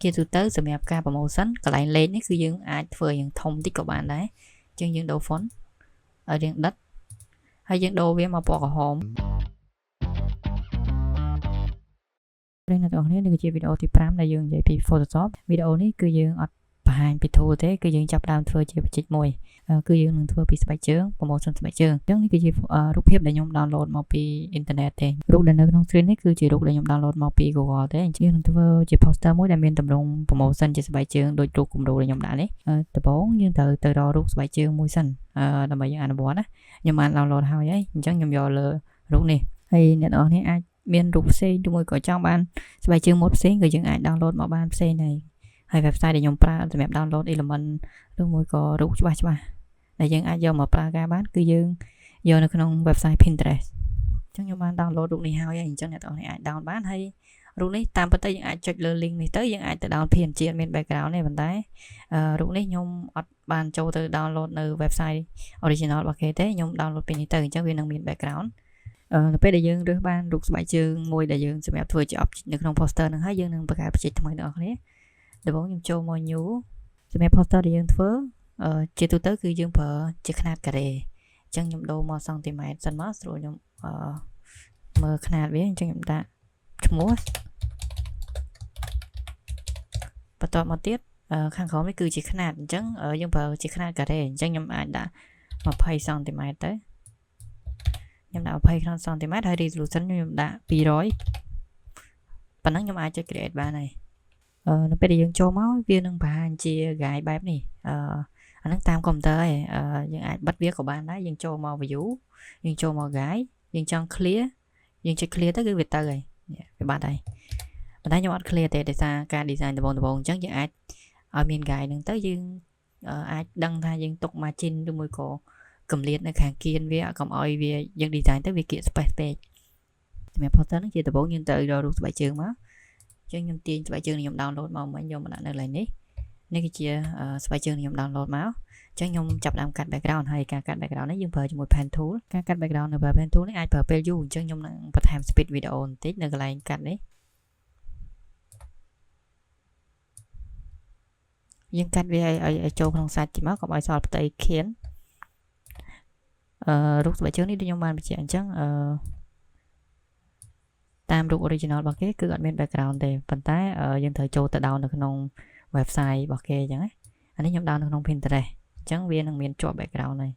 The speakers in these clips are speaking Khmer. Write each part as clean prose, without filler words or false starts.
ជាទូទៅសម្រាប់ការ promotion កន្លែងលេខនេះគឺយើងអាចធ្វើយ៉ាងធំតិចក៏បានដែរអញ្ចឹងយើងដូរ font ឲ្យរៀងដិតហើយយើងដូរវាមកពណ៌ក្រហមអ្នកទាំងអស់គ្នានេះគឺជាវីដេអូទី5ដែលយើងនិយាយពី Photoshop វីដេអូនេះគឺយើងអត់បង្ហាញពី tool ទេគឺយើងចាប់ផ្ដើមធ្វើជាបច្ចេកមួយគឺយើងនឹងធ្វើពីស្បែកជើង promotion ស្បែកជើងអញ្ចឹងនេះគឺជារូបភាពដែលខ្ញុំ download មកពី internet ទេរូបដែលនៅក្នុង screen នេះគឺជារូបដែលខ្ញុំ download មកពី Google ទេអញ្ចឹងយើងនឹងធ្វើជា poster មួយដែលមានទម្រង់ promotion ជាស្បែកជើងដូចរូបគំរូដែលខ្ញុំដាក់នេះដំបូងយើងត្រូវទៅរករូបស្បែកជើងមួយសិនដើម្បីយើងអនុវត្តណាខ្ញុំបាន download ហើយអញ្ចឹងខ្ញុំយកលើរូបនេះហើយអ្នកនរគ្នាអាចមានរូបផ្សេងឬមួយក៏ចង់បានស្បែកជើងមួយផ្សេងក៏យើងអាច download មកបានផ្សេងដែរហើយ website ដែលខ្ញុំប្រើសម្រាប់ download element ឬមួយក៏រូបច្បាស់ដែលយើងអាចយកមកប្រើការបានគឺយើងយកនៅក្នុង website Pinterest អញ្ចឹងខ្ញុំបាន download រូបនេះហើយអញ្ចឹងអ្នកនរគ្នាអាច down បានហើយរូបនេះតាមពិតទៅយើងអាចចុចលើ link នេះទៅយើងអាចទៅ down PNG អត់មាន background ទេប៉ុន្តែរូបនេះខ្ញុំអត់បានចូលទៅ download នៅ website original របស់គេទេខ្ញុំ download ពីនេះទៅអញ្ចឹងវានឹងមាន background នៅពេលដែលយើងរើសបានរូបស្បែកជើងមួយដែលយើងសម្រាប់ធ្វើជា object នៅក្នុង poster ហ្នឹងហើយយើងនឹងបង្កើត project ថ្មីដល់គ្នាដំបូងខ្ញុំចូលមក new សម្រាប់ poster ដែលយើងធ្វើជាទូទៅគឺយើងប្រើជាຂະຫນາດការ៉េអញ្ចឹងខ្ញុំដូរមកសង់ទីម៉ែត្រសិនមកស្រួលខ្ញុំមើលຂະຫນາດវាអញ្ចឹងខ្ញុំដាក់ឈ្មោះបន្ទាប់មកទៀតខាងក្រោមនេះគឺជាຂະຫນາດអញ្ចឹងយើងប្រើជាຂະຫນາດការ៉េអញ្ចឹងខ្ញុំអាចដាក់20សង់ទីម៉ែត្រទៅខ្ញុំដាក់20សង់ទីម៉ែត្រហើយ resolution ខ្ញុំដាក់200ប៉ុណ្ណឹងខ្ញុំអាចចុច create បានហើយនៅពេលដែលយើងចូលមកវានឹងបង្ហាញជា guide បែបនេះអាហ្នឹងតាមកុំព្យូទ័រឯងយើងអាចបិទវាក៏បានដែរយើងចូលមក view យើងចូលមក guide យើងចង់ clear យើងចុច clear ទៅគឺវាទៅហើយវាបាត់ហើយប៉ុន្តែខ្ញុំអត់ clear ទេដោយសារការ design ដំបូងអញ្ចឹងយើងអាចឲ្យមាន guide ហ្នឹងទៅយើងអាចដឹងថាយើងទុក margin ឬមួយក៏កម្រិតនៅខាងគៀនវាកុំឲ្យវាយើង design ទៅវាគៀក space ពេកសម្រាប់ poster ហ្នឹងជាដំបូងយើងទៅរករូបស្បែកជើងមកអញ្ចឹងខ្ញុំទាញស្បែកជើងខ្ញុំ download មកមិញយកមកដាក់នៅកន្លែងនេះនេះគឺជាស្បែកជើងខ្ញុំ download មកអញ្ចឹងខ្ញុំចាប់ផ្ដើមកាត់ background ហើយការកាត់ background នេះយើងប្រើជាមួយ pen tool ការកាត់ background នៅប្រើ pen tool នេះអាចប្រើពេលយូរអញ្ចឹងខ្ញុំនឹងបន្ថែម speed video បន្តិចនៅកន្លែងកាត់នេះយើងកាត់វាឲ្យចូលក្នុងសាច់តិចមកកុំឲ្យសល់ផ្ទៃខៀនរូបស្បែកជើងនេះដូចខ្ញុំបានបញ្ជាក់អញ្ចឹងតាមរូប original របស់គេគឺអត់មាន background ទេប៉ុន្តែយើងត្រូវចូលទៅ down នៅក្នុង website របស់គេអញ្ចឹងណាអានេះខ្ញុំ down នៅក្នុង Pinterest អញ្ចឹងវានឹងមានជាប់ background ហើយ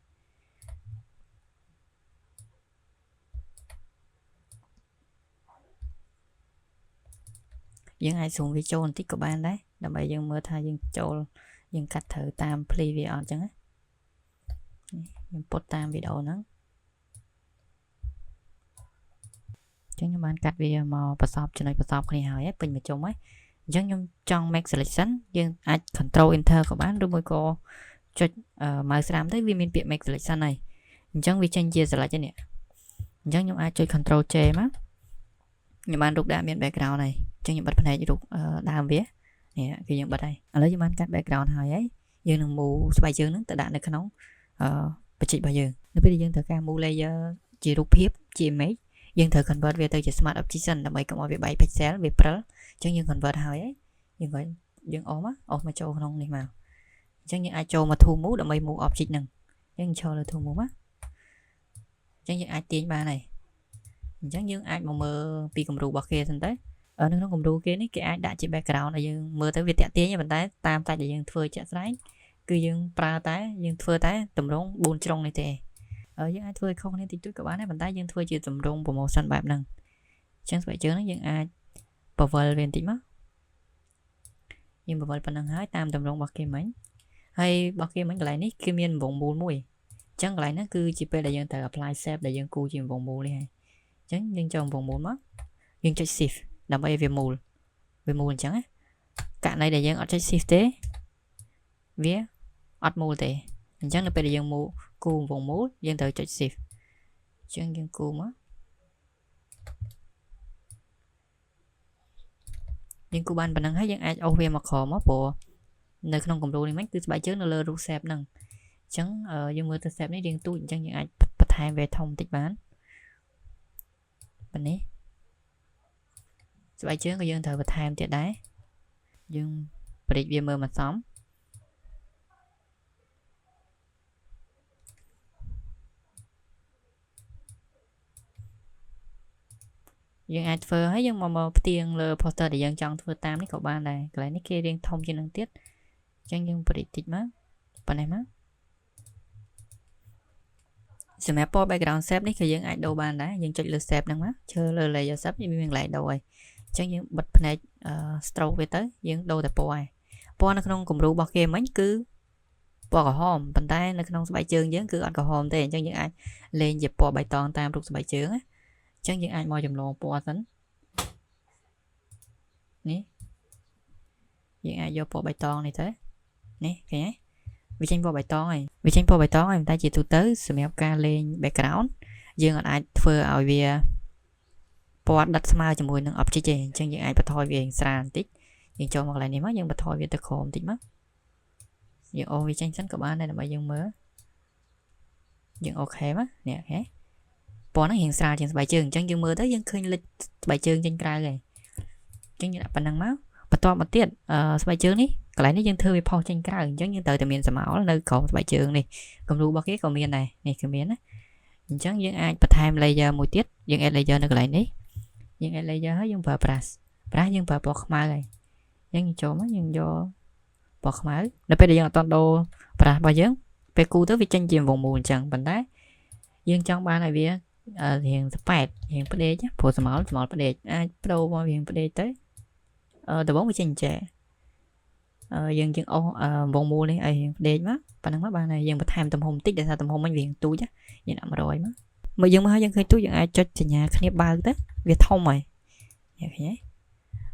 យើងអាច zoom វាចូលបន្តិចក៏បានដែរដើម្បីយើងមើលថាយើងចូលយើងកាត់ត្រូវតាម play វាអត់អញ្ចឹងណាខ្ញុំពុតតាមវីដេអូហ្នឹងអញ្ចឹងខ្ញុំបានកាត់វាមកបន្សពចំណុចបន្សពគ្នាហើយពេញមួយជុំហើយអញ្ចឹងខ្ញុំចង់ make selection យើងអាច control enter ក៏បានឬមួយក៏ចុច mouse ស្ដាំទៅវាមានពាក្យ make selection ហើយអញ្ចឹងវាចេញជា select នេះអញ្ចឹងខ្ញុំអាចចុច control J មកខ្ញុំបានរូបដាក់មាន background ហើយអញ្ចឹងខ្ញុំបិទភ្នែករូបដើមវានេះគឺយើងបិទហើយឥឡូវយើងបានកាត់ background ហើយយើងនឹង move ស្បែកជើងហ្នឹងទៅដាក់នៅក្នុងបច្ចេករបស់យើងនៅពេលដែលយើងត្រូវការ move layer ជារូបភាពជា image យើងត្រូវ convert វាទៅជា smart object សិនដើម្បីកុំឲ្យវាបែក pixel វាព្រិលអញ្ចឹងយើង convert ហើយយើងអស់មកចូលក្នុងនេះមកអញ្ចឹងយើងអាចចូលមក tool move ដើម្បី move object ហ្នឹងយើងចូលលើ tool move មកអញ្ចឹងយើងអាចទាញបានហើយអញ្ចឹងយើងអាចមកមើលពីគំរូរបស់គេសិនទៅនៅក្នុងគំរូគេនេះគេអាចដាក់ជា background ឲ្យយើងមើលទៅវាតាក់ទាញប៉ុន្តែតាមតែដែលយើងធ្វើជាក់ស្ដែងគឺយើងប្រើតែយើងធ្វើតែតម្រង4ជ្រុងនេះទេយើងអាចធ្វើឲ្យខុសគ្នាតិចតួចក៏បានដែរប៉ុន្តែយើងធ្វើជាតម្រង promotion បែបហ្នឹងអញ្ចឹងស្បែកជើងហ្នឹងយើងអាចបវលវាបន្តិចមកយើងបវលប៉ុណ្ណឹងហើយតាមតម្រងរបស់គេមិញហើយរបស់គេមិញកន្លែងនេះគឺមានរង្វង់មូលមួយអញ្ចឹងកន្លែងហ្នឹងគឺជាពេលដែលយើងត្រូវ apply shape ដែលយើងគូជារង្វង់មូលនេះហើយអញ្ចឹងយើងចូលរង្វង់មូលមកយើងចុច shift ដើម្បីឲ្យវាមូលអញ្ចឹងណាករណីដែលយើងអត់ចុច shift ទេវាអត់មូលទេអញ្ចឹងនៅពេលដែលយើងមូលគូរង្វង់មូលយើងត្រូវចុច shift អញ្ចឹងយើងគូរមកយើងគូរបានប៉ុណ្ណឹងហើយយើងអាចអូសវាមកក្រោមមកព្រោះនៅក្នុងគំរូនេះមិញគឺស្បែកជើងនៅលើរូប shape ហ្នឹងអញ្ចឹងយើងមើលទៅ shape នេះរៀងទូចអញ្ចឹងយើងអាចបន្ថែមវាធំបន្តិចបានប៉ុណ្នេះស្បែកជើងក៏យើងត្រូវបន្ថែមទៀតដែរ dương bật về mờ mặt xóm dương ai phơ hay dương mà tiền lờ poster để dương chọn phơ tam này cậu bạn này cái này kia riêng thông trên năng tiết chẳng dương bật tịt má bạn này má sẽ mẹ po background xếp đấy khi dương ai đầu bàn đấy dương chọn lừa xếp năng má chơi lừa lại giờ xếp như mình lại đầu rồi chẳng dương bật này stroke về tới dương đầu tại po nó không cùng rượu bao kia mấy cứ po cả hôm bàn tay nó không bài trường dương cứ ăn cả hôm thế chẳng dương ai lên dẹp po bài toàn tam rụt bài trường á chẳng những ai mò dùm lô po tính nè những ai vô po bài toàn này thế nè cái vì tranh po bài toàn này vì tranh po bài toàn này người ta chỉ tụt tới sự mèo ca lên background dương ai phơi ở về po đặt smile cho mùi nâng ập chỉ chèn chẳng những ai bật thôi về sàn tích nhưng cho một lại này mất nhưng bật thôi về từ khổm tích mất nhưng ô vì tranh sẵn của bạn này là bài dương mới nhưng ok má nè thế po nó hiện ra trên bài trường chẳng dương mưa tới dân khơi lịch bài trường trên cài này chẳng như là phần năng máu và to một tiết bài trường đi còn lại nó dân thư về po trên cài chẳng như từ từ miền sầm máu là nơi cổ bài trường này cầm đu bao cái cầu miền này cái miền á chẳng dân ai bật time laser một tiết dân ai laser nó lại đấy dân ai laser hết dân vào brass dân vào bọc mai này dân như chỗ mới dân vô bọc mai nó bây giờ toàn đồ brass bao giờ về cu tới vì tranh chìm vùng mùn chẳng bằng đá dân trong ba này về hiện spade hiện bờ đê chứ phổ small bờ đê ai pro bao hiện bờ đê tới từ bốn mươi trên trẻ dân dân ô vùng mua đi hiện đê má phần năng má ba này dân bật tham tầm hồn tích để sao tầm hồn anh viện túi chứ vậy nào mà rồi má mà dân mà dân khơi túi dân ai cho nhà khné ba tới việt thông mày nhé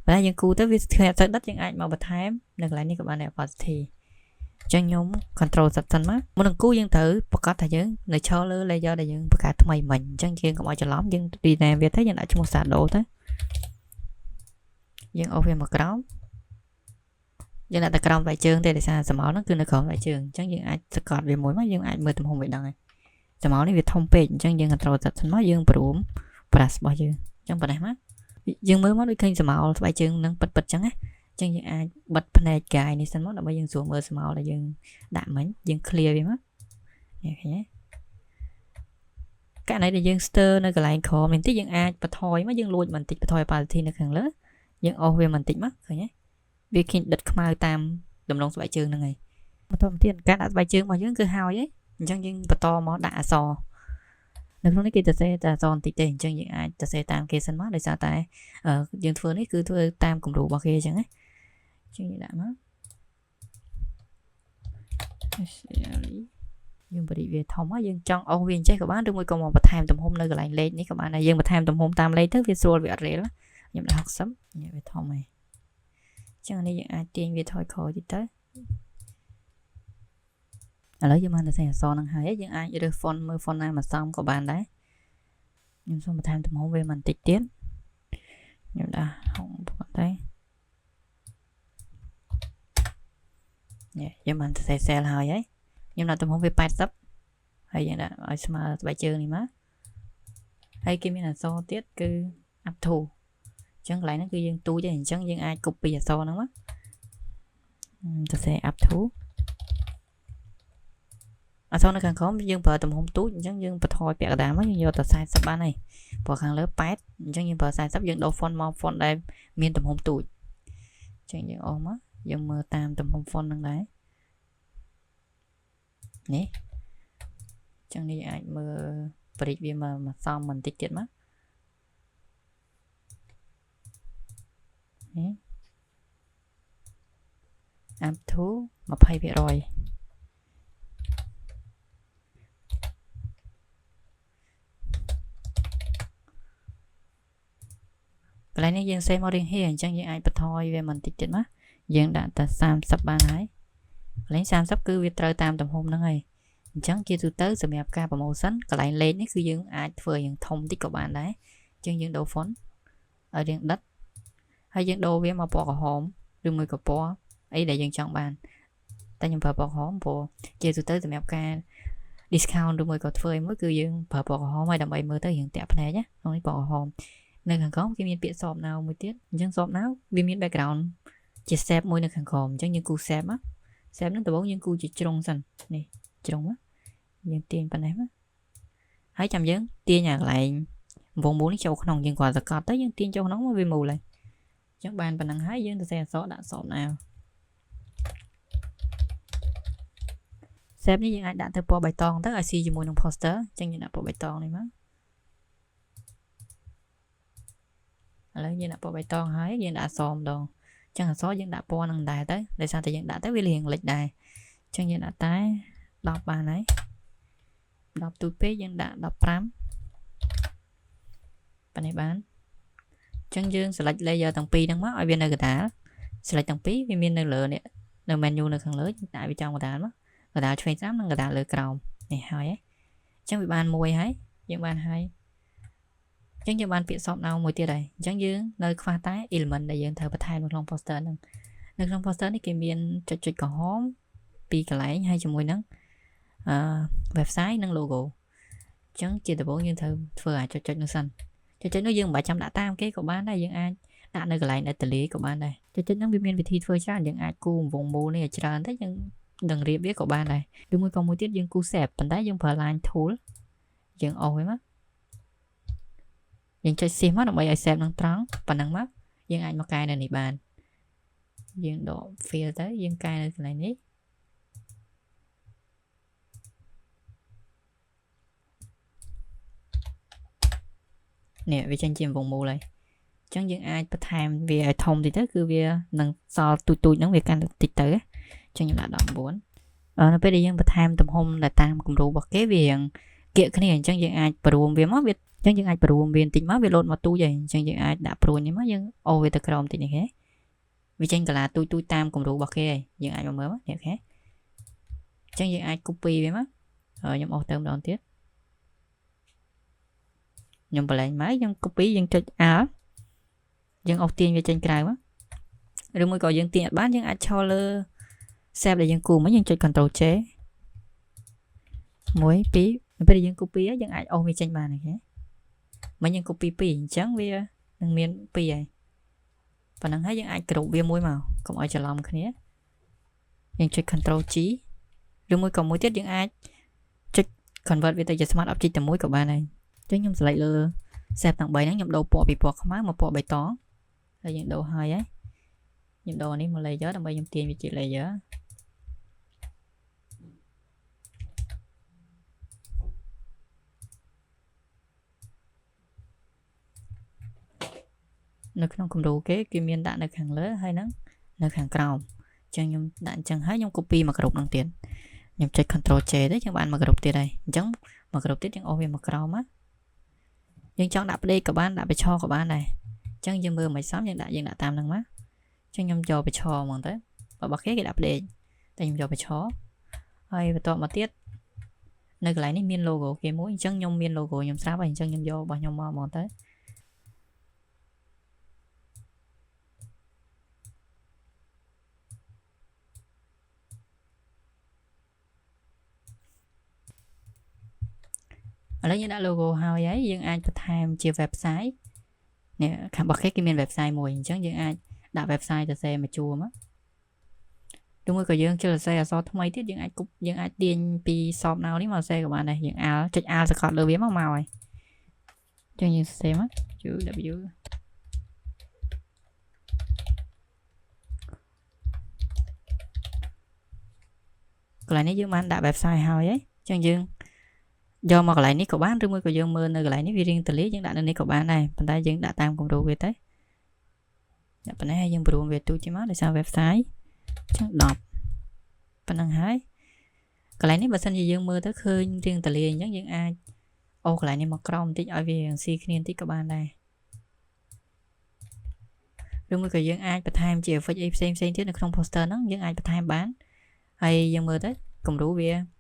và dân cu tới việc thuê đất dân ai mà bật tham được lại như các bạn này vào thì chẳng nhóm control sạch xanh má muốn đừng cứu dân thử bật có thời gian người cho lỡ lấy do đại dân bật cả thay mình chẳng chuyện không ai cho lắm dân đi làm về thế dân lại cho một sàn đồ thế dân ô phiên một cái đó dân lại ta bài trường đây để sao sầm máu nó cứ nó còn bài trường chẳng dân ai cọt về mỗi mắt dân ai mười tầm hồn vậy đằng sầm máu này việc thông page chẳng dân control sạch xanh má dân bùm plus bao nhiêu chẳng bật này má dân mới mất đi kênh sầm máu bài trường nâng bật chẳng á chẳng những ai bật này cài này xanh mất là bây giờ xuống mờ màu là dừng đạm mấy dừng clear đi mất nhé cái này là dừng stir nơi cái lại khó mình tích dừng ai bật thôi mới dừng luôn mình tích bật thôi và thì nó càng lớn dừng ô về mình tích mất rồi nhé vì khi đặt mai tam đồng lòng bài trường này mà thôi tiền cái đã bài trường mà dừng cứ hao ấy chẳng dừng bật to mà đã sò được lúc này kia ta sẽ ta giòn tịch tiền chẳng những ai ta sẽ tam kia sân mắt để sao tại dừng phương ấy cứ thưa tam cùng đủ bao kia chẳng ấy chuyện gì đã mất nhưng mà đi về thông á dân trong ông viên chắc các bạn đừng còn một tham tầm hôm nơi lại lên các bạn này dân mà tham tầm hôm tam lấy thức visual về rẻ lắm nhưng là học sớm như về thông này chẳng này dân ai tiền về thôi khỏi thì tới lấy cho mình sẽ so năng hai dân ai được phone mưa phone này mà xong của bạn đấy nhưng xong mà tham tầm hôm về mình tịch tiến nhưng là không thấy nhưng mình sẽ xe là hơi ấy nhưng là tôi không biết bài sắp hay vậy đó ở mà bài chơi này má hay kia là so tiết cứ áp thù chẳng lại nó cứ dân tu cho hình chẳng dân ai cục bây giờ so nó mất tôi sẽ áp thú sau nó càng khó dân vợ tầm hôm tú chẳng dân bật thôi bẹt đá mới vô tờ sai sắp ba này vợ càng lớn pad chẳng dân vợ sai sắp dân đâu phone mò phone đây miền tầm hôm tuổi chẳng dân ôm á dân mơ tam tầm hôm phone năng đấy nè chẳng đi ai mơ bật đi mà xong mình tích chết mất nè áp thú mà phải bị rồi lại này dân xem riêng hiền chẳng những ai bật thôi về mình tích chết mất dân đã ta sam sắp ba này lấy sam sắp cứ việc trời tam tầm hôm đó ngày chẳng kia từ tới sự mẹp ca và màu xanh còn lại lên cái cứ dân ai vừa những thông tích của bạn đấy chân dân đồ phấn ở điện đất hay dân đồ với mà bỏ hòm đừng người có bỏ ấy để dân chọn bàn ta nhận bỏ hòm bộ kia từ tới sự mẹp ca discount đừng người có phơi mới cứ dân bỏ hòm hay đầm bày mơ tới hiện tẹp này nhé không bỏ hòm nên càng có cái miếng bịa sọp nào mới tiết dân sọp nào vì miếng background ជា shape មួយនៅខាងក្រោមអញ្ចឹងយើងគូ shape មក shape ហ្នឹងដំបូងយើងគូជាជ្រុងសិននេះជ្រុងមកយើងទាញប៉ុណ្ណេះមកហើយចាំយើងទាញអាកន្លែងវងមូលនេះចូលក្នុងយើងគាត់សកត់ទៅយើងទាញចូលក្នុងមកវាមូលហើយអញ្ចឹងបានប៉ុណ្ណឹងហើយយើងទៅសេអក្សរដាក់សតណាshape នេះយើងអាចដាក់ទៅពណ៌បៃតងទៅឲ្យស៊ីជាមួយនឹង poster អញ្ចឹងយើងដាក់ពណ៌បៃតងនេះមកឥឡូវយើងដាក់ពណ៌បៃតងហើយយើងដាក់អក្សរម្ដងអញ្ចឹងអក្សរយើងដាក់ពណ៌នឹងដែរទៅដោយសារតែយើងដាក់ទៅវារៀងលិចដែរអញ្ចឹងយើងដាក់តែ10បានហើយ10ទូពេកយើងដាក់15ប៉ុណ្នេះបានអញ្ចឹងយើង select layer ទាំងពីរហ្នឹងមកឲ្យវានៅកណ្ដាល select ទាំងពីរវាមាននៅលើនេះនៅ menu នៅខាងលើដាក់វាចំកណ្ដាលមកកណ្ដាលឆ្វេងស្ដាំនិងកណ្ដាលលើក្រោមនេះហើយអញ្ចឹងវាបានមួយហើយយើងបានហើយអញ្ចឹងយើងបានពាក្យសពណៅមួយទៀតហើយអញ្ចឹងយើងនៅខ្វះតែ element ដែលយើងត្រូវបន្ថែមនៅក្នុង poster ហ្នឹងនៅក្នុង poster នេះគេមានចុចក្រហមពីរកន្លែងហើយជាមួយនឹងwebsite និង logo អញ្ចឹងជាដំបូងយើងត្រូវធ្វើអាចចុចនោះសិនចុចនោះយើងមិនបាច់ចាំដាក់តាមគេក៏បានដែរយើងអាចដាក់នៅកន្លែង Atelier ក៏បានដែរចុចហ្នឹងវាមានវិធីធ្វើច្រើនយើងអាចគូវងមូលនេះឲ្យច្រើនទៅយើងនឹងរៀបវាក៏បានដែរឬមួយក៏មួយទៀតយើងគូ shape ប៉ុន្តែយើងប្រើ line tool យើងអូសវាមកយើងចុច shift មកដើម្បីឲ្យ shape នឹងត្រង់ប៉ុណ្ណឹងមកយើងអាចមកកែនៅនេះបានយើងដក fill ទៅយើងកែនៅកន្លែងនេះនេះវាចេញជាវងមូលហើយអញ្ចឹងយើងអាចបន្ថែមវាឲ្យធំតិចទៅគឺវានឹងសល់ទូចហ្នឹងវាកាន់តិចទៅអញ្ចឹងខ្ញុំដាក់19នៅពេលដែលយើងបន្ថែមទំហំដែលតាមគំរូរបស់គេវារៀងគៀកគ្នាអញ្ចឹងយើងអាចបរួមវាមកវាអញ្ចឹងយើងអាចបរួមវាបន្តិចមកវាលោតមកទូចហើយអញ្ចឹងយើងអាចដាក់ព្រួយនេះមកយើងអូសវាទៅក្រោមតិចនេះគេវាចេញកាឡាទូចតាមគំរូរបស់គេហើយយើងអាចមកមើលមកនេះគេអញ្ចឹងយើងអាច copy វាមកហើយខ្ញុំអូសទៅម្ដងទៀតខ្ញុំបលែងមកយើង copy យើងចុច Alt យើងអូសទាញវាចេញក្រៅមកឬមួយក៏យើងទាញអត់បានយើងអាចឈរលើ shape ដែលយើងគូមកយើងចុច Ctrl J 1 2នៅពេលដែលយើង copy ហើយយើងអាចអូសវាចេញបានហ្នឹងមកយើង copy 2អញ្ចឹងវានឹងមាន2ហើយប៉ុណ្ណឹងហើយយើងអាចក្រុមវាមួយមកកុំឲ្យច្រឡំគ្នាយើងចុច Ctrl G ឬមួយក៏មួយទៀតយើងអាចចុច convert វាទៅជា smart object តែមួយក៏បានដែរអញ្ចឹងខ្ញុំ select លើ shape ទាំង3ហ្នឹងខ្ញុំដូរពណ៌ពីពណ៌ខ្មៅមកពណ៌បៃតងហើយយើងដូរហើយខ្ញុំដូរនេះមក layer ដើម្បីខ្ញុំទាញវាជា layer នៅក្នុងគំរូគេមានដាក់នៅខាងលើហើយនឹងនៅខាងក្រោមអញ្ចឹងខ្ញុំដាក់អញ្ចឹងហើយខ្ញុំ copy មកក្រុមហ្នឹងទៀតខ្ញុំចុច Ctrl J ទៅយើងបានមកក្រុមទៀតហើយអញ្ចឹងមកក្រុមទៀតយើងអូសវាមកក្រោមមកយើងចង់ដាក់ផ្ដេកក៏បានដាក់បិឈរក៏បានដែរអញ្ចឹងយើងមើលមិនសមយើងដាក់តាមហ្នឹងមកអញ្ចឹងខ្ញុំយកបិឈរហ្មងទៅរបស់គេដាក់ផ្ដេកតែខ្ញុំយកបិឈរហើយបន្ទាប់មកទៀតនៅកន្លែងនេះមាន logo គេមួយអញ្ចឹងខ្ញុំមាន logo ខ្ញុំស្រាប់ហើយអញ្ចឹងខ្ញុំយករបស់ខ្ញុំមកហ្មងទៅឥឡូវយើងដាក់ logo ហើយយើងអាចបន្ថែមជា website នេះខាងរបស់គេមាន website មួយអញ្ចឹងយើងអាចដាក់ website ទៅសេមកជួរមកឬមួយក៏យើងចូលសរសេរអក្សរថ្មីទៀតយើងអាចទាញពីសពណៅនេះមកសរសេរក៏បានដែរយើងចុច Alt សកត់លើវាមកហើយអញ្ចឹងយើងសរសេរមក UW កន្លែងនេះយើងបានដាក់ website ហើយអញ្ចឹងយើងយកមកកន្លែងនេះក៏បានឬមួយក៏យើងមើលនៅកន្លែងនេះវារៀងតលីយើងដាក់នៅនេះក៏បានដែរប៉ុន្តែយើងដាក់តាមគំរូវាទៅប៉ុណ្ណេះហើយយើងបរួមវាទូចមកដោយសារ website អញ្ចឹង10ប៉ុណ្ណឹងហើយកន្លែងនេះបើសិនជាយើងមើលទៅឃើញរៀងតលីអញ្ចឹងយើងអាចអូសកន្លែងនេះមកក្រោមបន្តិចឲ្យវាស៊ីគ្នាបន្តិចក៏បានដែរឬមួយក៏យើងអាចបន្ថែមជា effect ផ្សេងទៀតនៅក្នុង poster ហ្នឹងយើងអាចបន្ថែមបានហើយយើងមើលទៅគំរូវា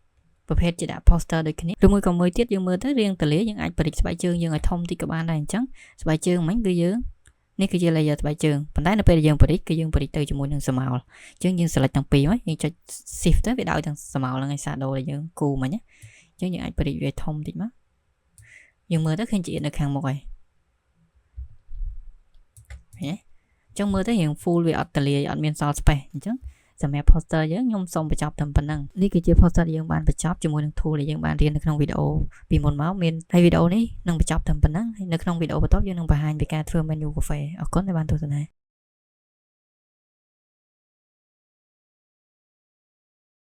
ប្រភេទជាដាក់ poster ដូចគ្នាឬមួយក៏មួយទៀតយើងមើលទៅរៀងតលាយើងអាចបរិចស្បែកជើងយើងឲ្យធំតិចក៏បានដែរអញ្ចឹងស្បែកជើងមិញគឺយើងនេះគឺជា layer ស្បែកជើងប៉ុន្តែនៅពេលយើងបរិចគឺយើងបរិចទៅជាមួយនឹងស្រមោលអញ្ចឹងយើង select ទាំងពីរមកយើងចុច shift ទៅវាដោយទាំងស្រមោលហ្នឹងឯ shadow ដែលយើងគូមិញអញ្ចឹងយើងអាចបរិចវាធំតិចមកយើងមើលទៅឃើញជានៅខាងមុខហើយឃើញទេអ ចឹងមើលទៅរៀង full វាអត់តលាយអត់មានសល់ space អញ្ចឹងសម្រាប់ poster យើងខ្ញុំសូមបញ្ចប់តែប៉ុណ្្នឹងនេះគឺជា poster ដែលយើងបានបញ្ចប់ជាមួយនឹង tool ដែលយើងបានរៀននៅក្នុងវីដេអូពីមុនមកមានហើយវីដេអូនេះនឹងបញ្ចប់តែប៉ុណ្្នឹងហើយនៅក្នុងវីដេអូបន្ទាប់យើងនឹងបង្ហាញពីការធ្វើ menu cafe អរគុណដែលបានទស្សនា